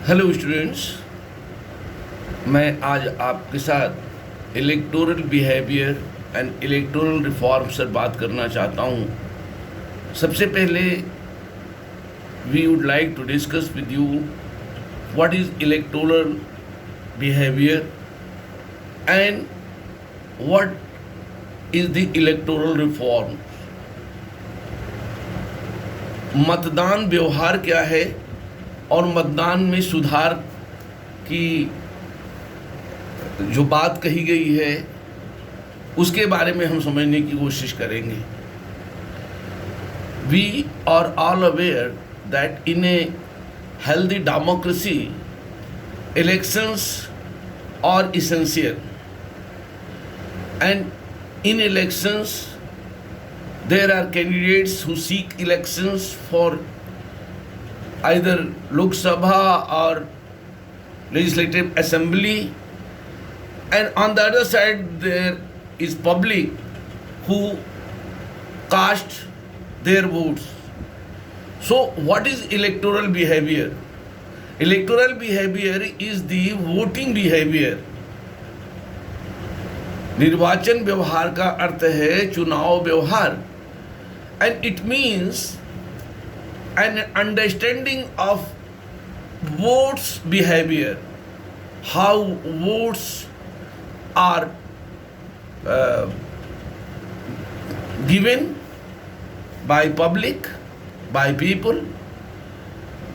Hello students, मैं आज आपके साथ electoral behaviour and electoral reforms पर बात करना चाहता हूँ। सबसे पहले we would like to discuss with you what is electoral behaviour and what is the electoral reform. मतदान व्यवहार क्या है और मतदान में सुधार की जो बात कही गई है उसके बारे में हम समझने की कोशिश करेंगे। We are all aware that in a healthy democracy elections are essential, and in elections there are candidates who seek elections for either Lok Sabha or Legislative Assembly, and on the other side there is public who cast their votes. So what is electoral behavior? Electoral behavior is the voting behavior. निर्वाचन व्यवहार का अर्थ है चुनाव व्यवहार, and it means an understanding of votes behavior, how votes are given by public, by people.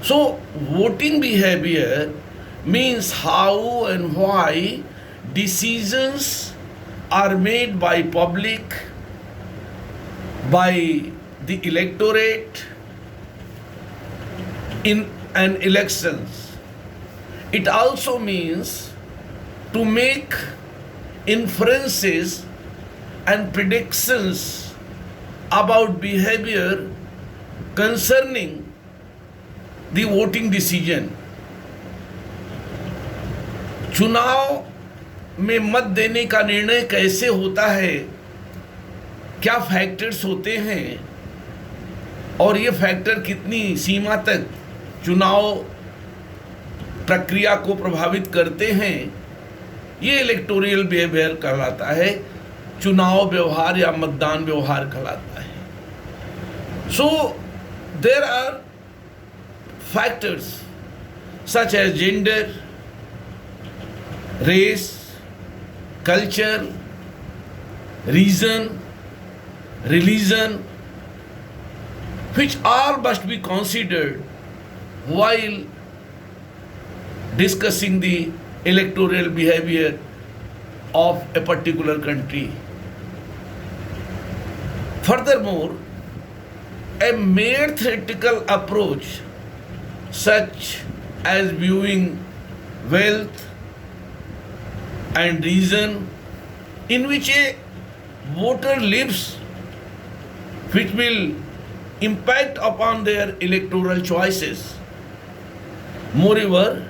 So voting behavior means how and why decisions are made by public, by the electorate in an elections. It also means to make inferences and predictions about behavior concerning the voting decision. चुनाव में मत देने का निर्णय कैसे होता है, क्या फैक्टर्स होते हैं और ये फैक्टर कितनी सीमा तक चुनाव प्रक्रिया को प्रभावित करते हैं, ये इलेक्टोरल बिहेवियर कहलाता है, चुनाव व्यवहार या मतदान व्यवहार कहलाता है। So there are factors such as gender, race, culture, region, religion, which all must be considered while discussing the electoral behavior of a particular country. Furthermore, a mere theoretical approach such as viewing wealth and reason in which a voter lives, which will impact upon their electoral choices. Moreover,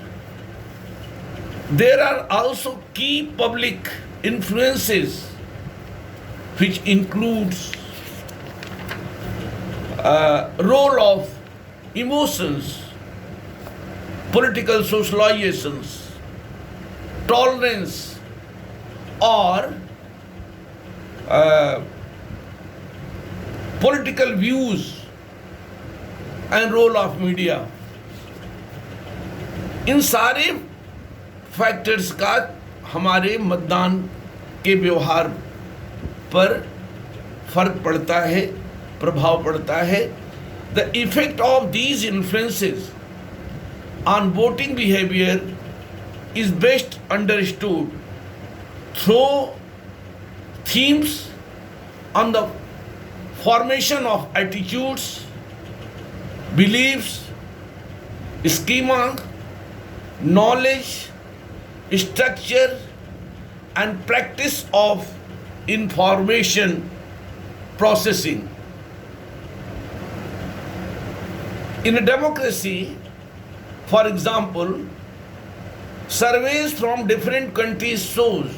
there are also key public influences which includes role of emotions, political socializations, tolerance, or political views, and role of media. इन सारे factors का हमारे मतदान के व्यवहार पर फर्क पड़ता है, प्रभाव पड़ता है. The effect of these influences on voting behavior is best understood through themes on the formation of attitudes, beliefs, schema, knowledge, structure, and practice of information processing. In a democracy, for example, surveys from different countries shows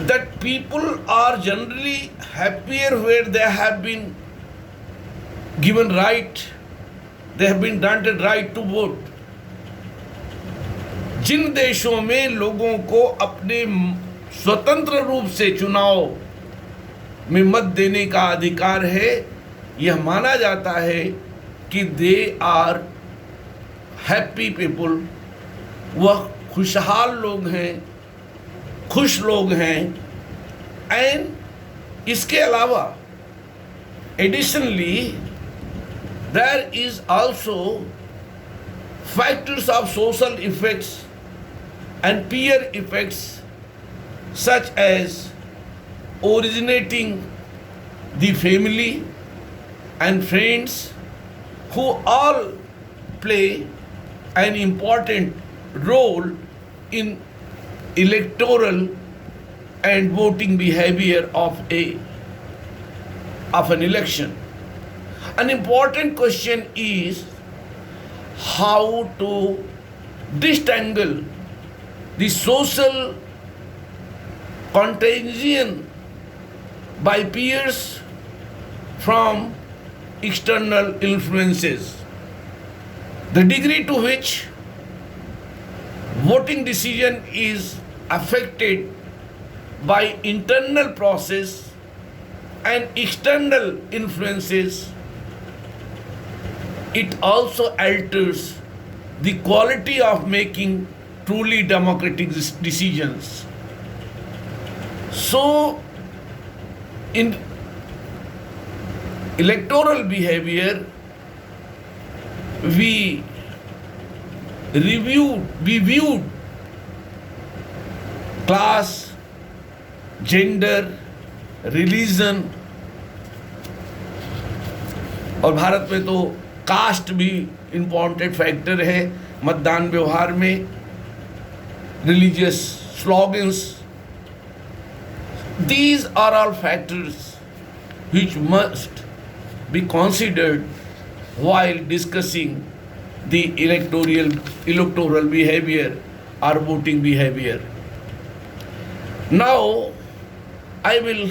that people are generally happier where they have been granted right to vote. जिन देशों में लोगों को अपने स्वतंत्र रूप से चुनाव में मत देने का अधिकार है, यह माना जाता है कि दे आर हैप्पी पीपल, वह खुशहाल लोग हैं, खुश लोग हैं। एंड इसके अलावा additionally there is also factors of social effects and peer effects such as originating the family and friends who all play an important role in electoral and voting behavior of an election. An important question is how to disentangle the social contagion by peers from external influences. The degree to which voting decision is affected by internal process and external influences, it also alters the quality of making truly democratic decisions. So, in electoral behavior, we viewed class, gender, religion, और भारत में तो cast भी important factor है मतदान व्यवहार में, religious slogans, these are all factors which must be considered while discussing the electoral behavior or voting behavior. Now I will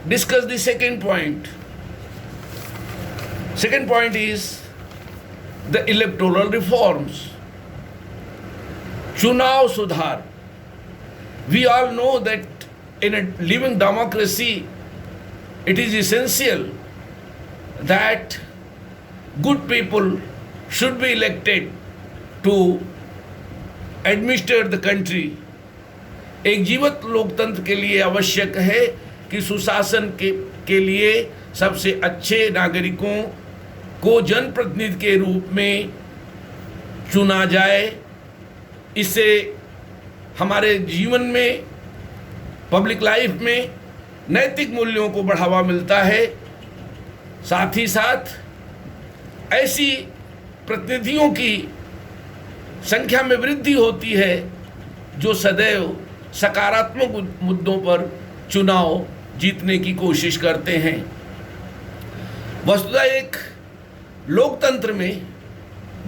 discuss the second point. Second point is the electoral reforms. Chunav Sudhar. We all know that in a living democracy, it is essential that good people should be elected to administer the country. एक जीवित लोकतंत्र के लिए आवश्यक है कि सुशासन के लिए सबसे अच्छे नागरिकों को जनप्रतिनिधि के रूप में चुना जाए। इससे हमारे जीवन में, पब्लिक लाइफ में नैतिक मूल्यों को बढ़ावा मिलता है। साथ ही साथ ऐसी प्रतिनिधियों की संख्या में वृद्धि होती है जो सदैव सकारात्मक मुद्दों पर चुनाव जीतने की कोशिश करते हैं। वस्तुतः एक लोकतंत्र में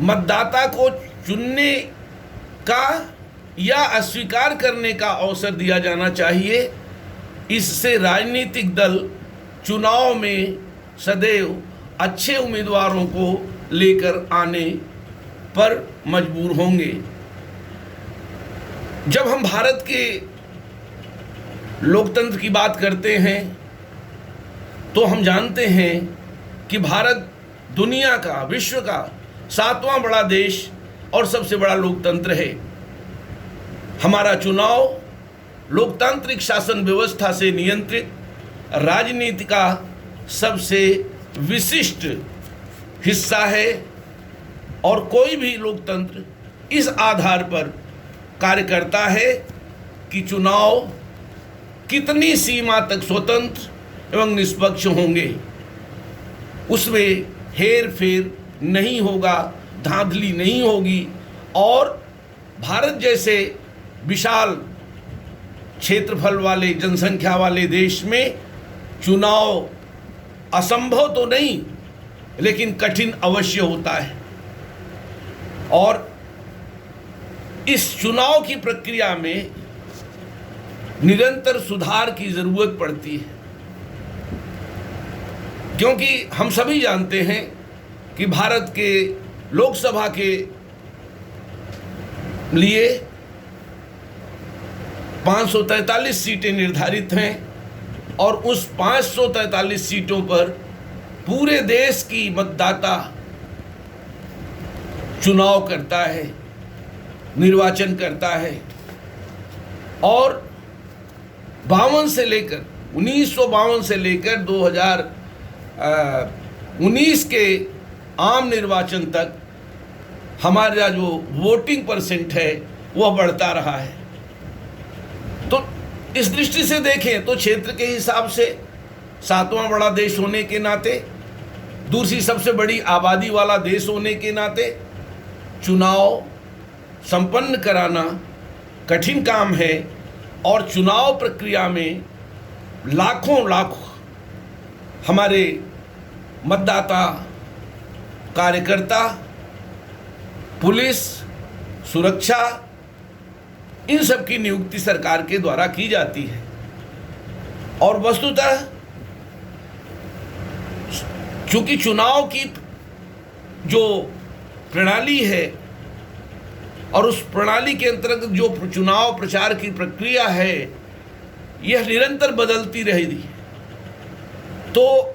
मतदाता को चुनने का या अस्वीकार करने का अवसर दिया जाना चाहिए। इससे राजनीतिक दल चुनाव में सदैव अच्छे उम्मीदवारों को लेकर आने पर मजबूर होंगे। जब हम भारत के लोकतंत्र की बात करते हैं तो हम जानते हैं कि भारत दुनिया का, विश्व का 7वां बड़ा देश और सबसे बड़ा लोकतंत्र है। हमारा चुनाव लोकतांत्रिक शासन व्यवस्था से नियंत्रित राजनीति का सबसे विशिष्ट हिस्सा है और कोई भी लोकतंत्र इस आधार पर कार्य करता है कि चुनाव कितनी सीमा तक स्वतंत्र एवं निष्पक्ष होंगे, उसमें हेर फेर नहीं होगा, धांधली नहीं होगी। और भारत जैसे विशाल क्षेत्रफल वाले, जनसंख्या वाले देश में चुनाव असंभव तो नहीं लेकिन कठिन अवश्य होता है। और इस चुनाव की प्रक्रिया में निरंतर सुधार की जरूरत पड़ती है, क्योंकि हम सभी जानते हैं कि भारत के लोकसभा के लिए 543 सीटें निर्धारित हैं और उस 543 सीटों पर पूरे देश की मतदाता चुनाव करता है, निर्वाचन करता है। और 1952 से लेकर 2019 के आम निर्वाचन तक हमारा जो वोटिंग परसेंट है वह बढ़ता रहा है। तो इस दृष्टि से देखें तो क्षेत्र के हिसाब से 7वां बड़ा देश होने के नाते, दूसरी सबसे बड़ी आबादी वाला देश होने के नाते चुनाव संपन्न कराना कठिन काम है। और चुनाव प्रक्रिया में लाखों हमारे मतदाता, कार्यकर्ता, पुलिस, सुरक्षा, इन सब की नियुक्ति सरकार के द्वारा की जाती है। और वस्तुतः चूंकि चुनाव की जो प्रणाली है और उस प्रणाली के अंतर्गत जो चुनाव प्रचार की प्रक्रिया है यह निरंतर बदलती रहेगी। तो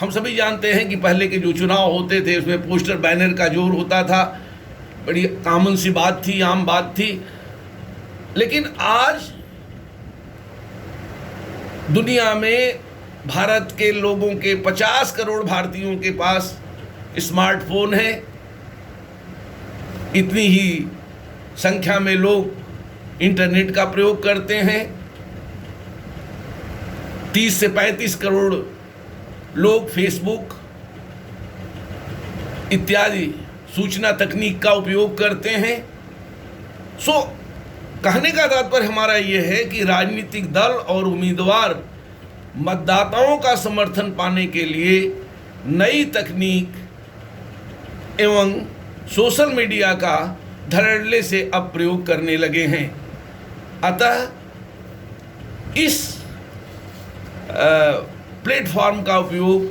हम सभी जानते हैं कि पहले के जो चुनाव होते थे उसमें पोस्टर बैनर का जोर होता था, बड़ी कॉमन सी बात थी, आम बात थी। लेकिन आज दुनिया में भारत के लोगों के 50 करोड़ भारतीयों के पास स्मार्टफोन है। इतनी ही संख्या में लोग इंटरनेट का प्रयोग करते हैं। 30 से 35 करोड़ लोग फेसबुक इत्यादि सूचना तकनीक का उपयोग करते हैं। सो कहने का तात्पर्य हमारा यह है कि राजनीतिक दल और उम्मीदवार मतदाताओं का समर्थन पाने के लिए नई तकनीक एवं सोशल मीडिया का धड़ल्ले से अब प्रयोग करने लगे हैं। अतः इस प्लेटफॉर्म का उपयोग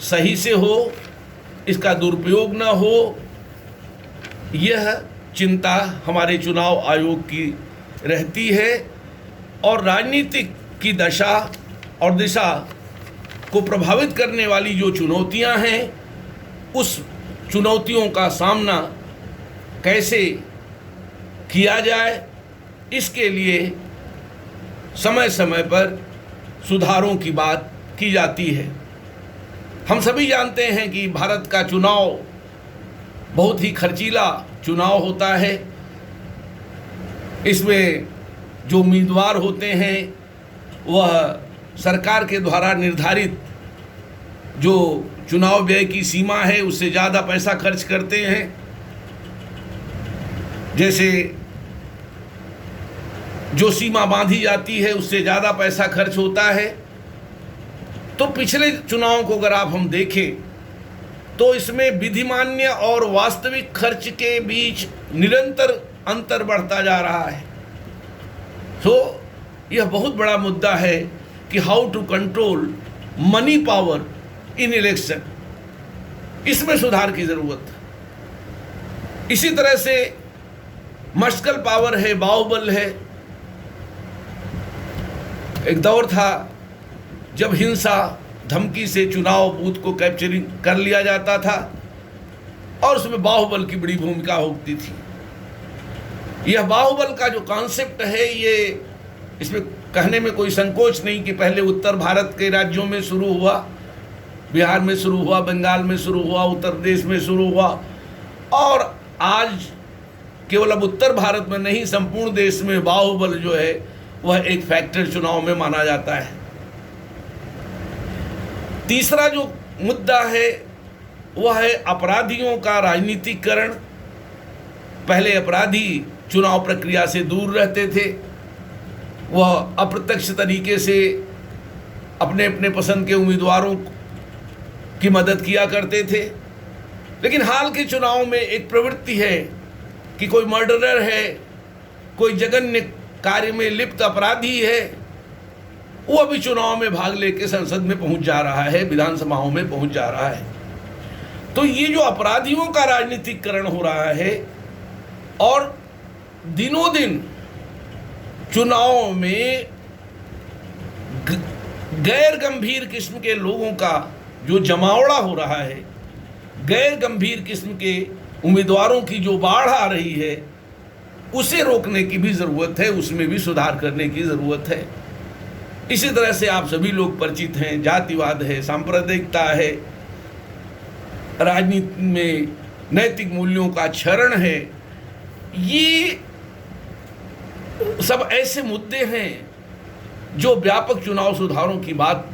सही से हो, इसका दुरुपयोग न हो, यह चिंता हमारे चुनाव आयोग की रहती है। और राजनीतिक की दशा और दिशा को प्रभावित करने वाली जो चुनौतियां हैं, उस चुनौतियों का सामना कैसे किया जाए, इसके लिए समय समय पर सुधारों की बात की जाती है। हम सभी जानते हैं कि भारत का चुनाव बहुत ही खर्चीला चुनाव होता है। इसमें जो उम्मीदवार होते हैं वह सरकार के द्वारा निर्धारित जो चुनाव व्यय की सीमा है उससे ज़्यादा पैसा खर्च करते हैं। जैसे जो सीमा बांधी जाती है उससे ज़्यादा पैसा खर्च होता है। तो पिछले चुनावों को अगर हम देखें तो इसमें विधिमान्य और वास्तविक खर्च के बीच निरंतर अंतर बढ़ता जा रहा है। तो यह बहुत बड़ा मुद्दा है कि how to control money power in election, इसमें सुधार की ज़रूरत है। इसी तरह से मस्कल पावर है, बाहुबल है। एक दौर था जब हिंसा धमकी से चुनाव बूथ को कैप्चरिंग कर लिया जाता था और उसमें बाहुबल की बड़ी भूमिका होती थी। यह बाहुबल का जो कॉन्सेप्ट है, ये इसमें कहने में कोई संकोच नहीं कि पहले उत्तर भारत के राज्यों में शुरू हुआ, बिहार में शुरू हुआ, बंगाल में शुरू हुआ, उत्तर प्रदेश में शुरू हुआ और आज केवल अब उत्तर भारत में नहीं संपूर्ण देश में बाहुबल जो है वह एक फैक्टर चुनाव में माना जाता है। तीसरा जो मुद्दा है वह है अपराधियों का राजनीतिकरण। पहले अपराधी चुनाव प्रक्रिया से दूर रहते थे, वह अप्रत्यक्ष तरीके से अपने अपने पसंद के उम्मीदवारों की मदद किया करते थे। लेकिन हाल के चुनाव में एक प्रवृत्ति है कि कोई मर्डरर है, कोई जघन्य कार्य में लिप्त अपराधी है, वो अभी चुनाव में भाग लेके संसद में पहुंच जा रहा है, विधानसभाओं में पहुंच जा रहा है। तो ये जो अपराधियों का राजनीतिकरण हो रहा है और दिनों दिन चुनाव में गैर गंभीर किस्म के लोगों का जो जमावड़ा हो रहा है, गैर गंभीर किस्म के उम्मीदवारों की जो बाढ़ आ रही है, उसे रोकने की भी ज़रूरत है, उसमें भी सुधार करने की ज़रूरत है। इसी तरह से आप सभी लोग परिचित हैं, जातिवाद है, सांप्रदायिकता है, राजनीति में नैतिक मूल्यों का क्षरण है। ये सब ऐसे मुद्दे हैं जो व्यापक चुनाव सुधारों की बात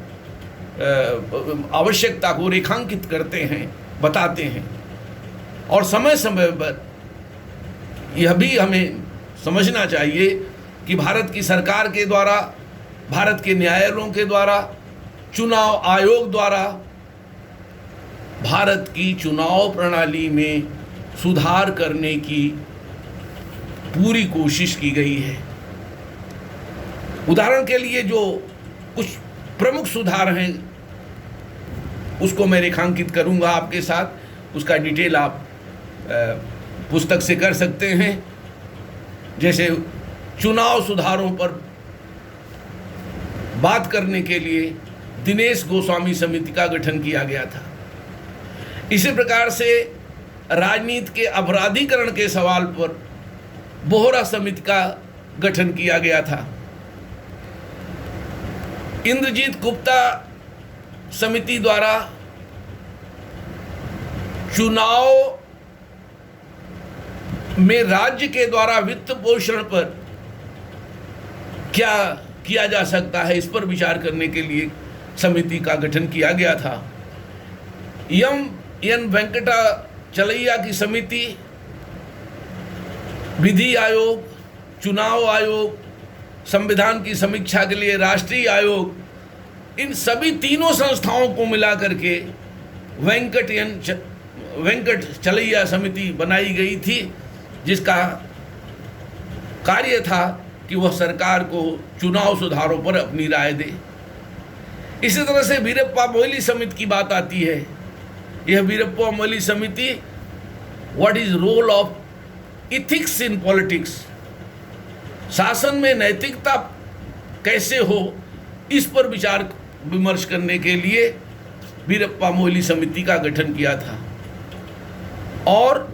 आवश्यकता को रेखांकित करते हैं, बताते हैं। और समय समय पर यह भी हमें समझना चाहिए कि भारत की सरकार के द्वारा, भारत के न्यायालयों के द्वारा, चुनाव आयोग द्वारा भारत की चुनाव प्रणाली में सुधार करने की पूरी कोशिश की गई है। उदाहरण के लिए जो कुछ प्रमुख सुधार हैं उसको मैं रेखांकित करूंगा आपके साथ। उसका डिटेल आप पुस्तक से कर सकते हैं। जैसे चुनाव सुधारों पर बात करने के लिए दिनेश गोस्वामी समिति का गठन किया गया था। इसी प्रकार से राजनीति के अपराधीकरण के सवाल पर बोहरा समिति का गठन किया गया था। इंद्रजीत गुप्ता समिति द्वारा चुनाव में राज्य के द्वारा वित्त पोषण पर क्या किया जा सकता है, इस पर विचार करने के लिए समिति का गठन किया गया था। एन वेंकटाचलैया की समिति, विधि आयोग, चुनाव आयोग, संविधान की समीक्षा के लिए राष्ट्रीय आयोग, इन सभी तीनों संस्थाओं को मिला करके वेंकटचलैया समिति बनाई गई थी, जिसका कार्य था कि वह सरकार को चुनाव सुधारों पर अपनी राय दे। इसी तरह से वीरप्पा मोइली समिति की बात आती है। यह वीरप्पा मोइली समिति, what is role of ethics in politics, शासन में नैतिकता कैसे हो, इस पर विचार विमर्श करने के लिए वीरप्पा मोइली समिति का गठन किया था। और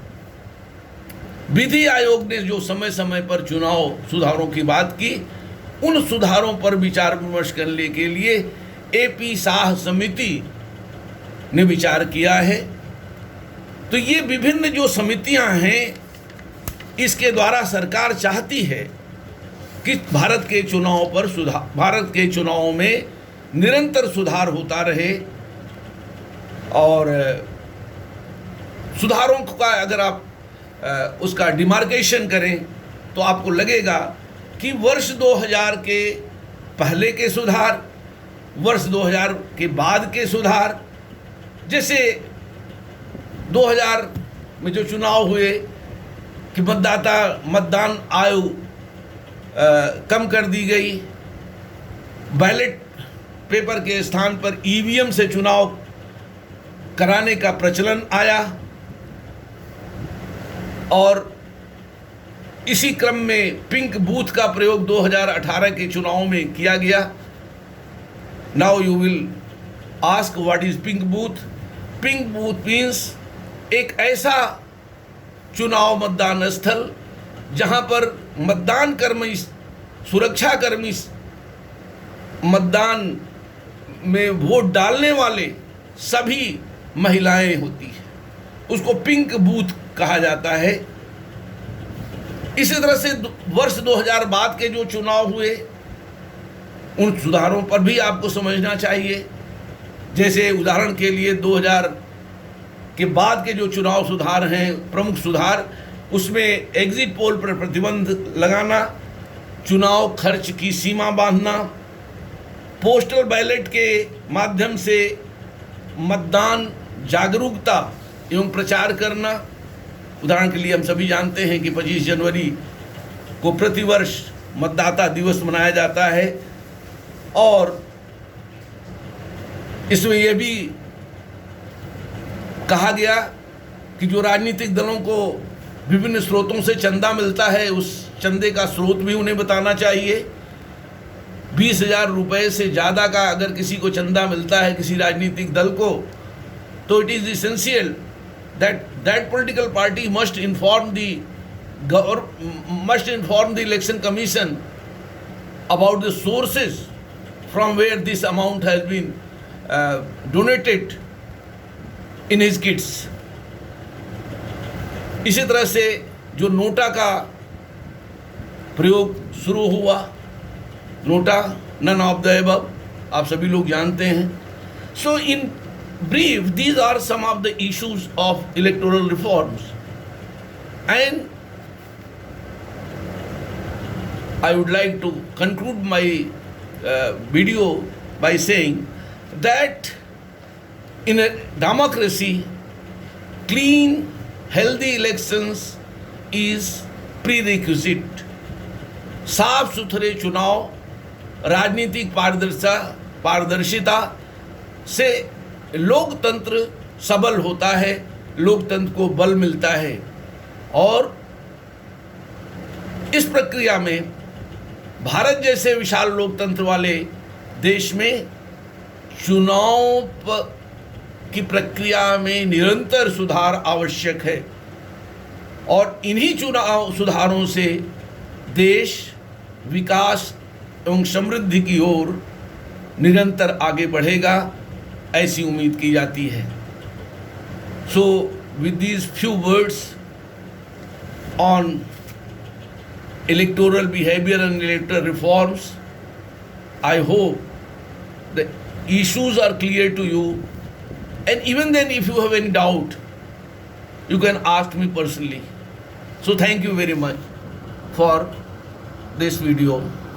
विधि आयोग ने जो समय समय पर चुनाव सुधारों की बात की, उन सुधारों पर विचार विमर्श करने के लिए AP शाह समिति ने विचार किया है। तो ये विभिन्न जो समितियां हैं, इसके द्वारा सरकार चाहती है कि भारत के चुनावों में निरंतर सुधार होता रहे। और सुधारों का अगर आप उसका डिमार्केशन करें तो आपको लगेगा कि वर्ष 2000 के पहले के सुधार, वर्ष 2000 के बाद के सुधार, जैसे 2000 में जो चुनाव हुए कि मतदान आयु कम कर दी गई, बैलेट पेपर के स्थान पर EVM से चुनाव कराने का प्रचलन आया। और इसी क्रम में पिंक बूथ का प्रयोग 2018 के चुनाव में किया गया। Now you will ask what is pink booth. Pink booth means एक ऐसा चुनाव मतदान स्थल जहां पर मतदान कर्मी, सुरक्षा कर्मी, मतदान में वोट डालने वाले सभी महिलाएं होती हैं, उसको पिंक बूथ कहा जाता है। इसी तरह से वर्ष 2000 बाद के जो चुनाव हुए, उन सुधारों पर भी आपको समझना चाहिए। जैसे उदाहरण के लिए 2000 के बाद के जो चुनाव सुधार हैं, प्रमुख सुधार, उसमें एग्जिट पोल पर प्रतिबंध लगाना, चुनाव खर्च की सीमा बांधना, पोस्टल बैलेट के माध्यम से मतदान जागरूकता एवं प्रचार करना। उदाहरण के लिए हम सभी जानते हैं कि 25 जनवरी को प्रतिवर्ष मतदाता दिवस मनाया जाता है। और इसमें यह भी कहा गया कि जो राजनीतिक दलों को विभिन्न स्रोतों से चंदा मिलता है, उस चंदे का स्रोत भी उन्हें बताना चाहिए। 20,000 रुपये से ज़्यादा का अगर किसी को चंदा मिलता है किसी राजनीतिक दल को, तो it is essential that political party must inform the election commission about the sources from where this amount has been donated in his kits. इसी तरह से जो नोटा का प्रयोग शुरू हुआ, NOTA none of the above, आप सभी लोग जानते हैं। सो इन brief, these are some of the issues of electoral reforms, and I would like to conclude my video by saying that in a democracy, clean, healthy elections is prerequisite. साफ सुथरे चुनाव, राजनीतिक पारदर्शिता से लोकतंत्र सबल होता है, लोकतंत्र को बल मिलता है। और इस प्रक्रिया में भारत जैसे विशाल लोकतंत्र वाले देश में चुनाव की प्रक्रिया में निरंतर सुधार आवश्यक है, और इन्हीं चुनाव सुधारों से देश विकास एवं समृद्धि की ओर निरंतर आगे बढ़ेगा, ऐसी उम्मीद की जाती है। So with these few words on electoral behavior and electoral reforms, I hope the issues are clear to you, and even then if you have any doubt you can ask me personally. So thank you very much for this video.